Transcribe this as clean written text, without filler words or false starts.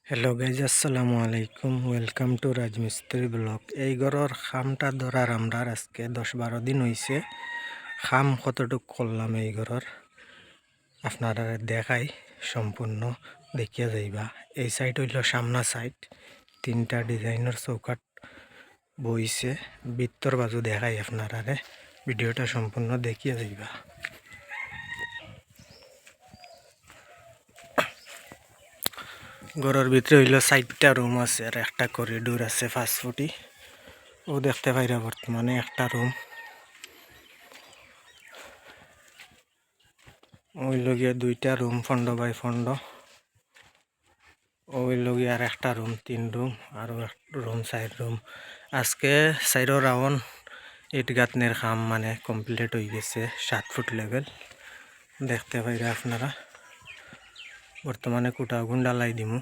Hello guys, আসসালামু আলাইকুম। Welcome to রাজমিস্ত্রি ব্লগ। এই ঘরের খামটা ধরার আমরা আজকে 10-12 দিন হয়েছে। খাম কতটুক করলাম এই ঘরের আপনারা দেখাই, সম্পূর্ণ দেখিয়া যাইবা। এই সাইড হইল সামনা সাইড, 3টা ডিজাইনের চৌকাট বইছে। ভিতর বাজু দেখাই আপনারা, ভিডিওটা সম্পূর্ণ দেখিয়া যাইবা। ঘরের ভিতরে হইল 4টা রুম আছে আর একটা করিডোর আছে 5 ফুটি। ও দেখতে পাইরা বর্তমানে একটা রুম। ওই লগিয়া 2টা রুম 15x15। ওই লগিয়া আর একটা রুম 3 রুম, আর রুম 4 রুম। আজকে 4 রাউন্ড ইট গাঁথনির কাম মানে কমপ্লিট হয়ে গেছে। 7 ফুট লেভেল দেখতে পাইরা আপনারা। বর্তমানে কুটা আগুন ডালাই দিমু।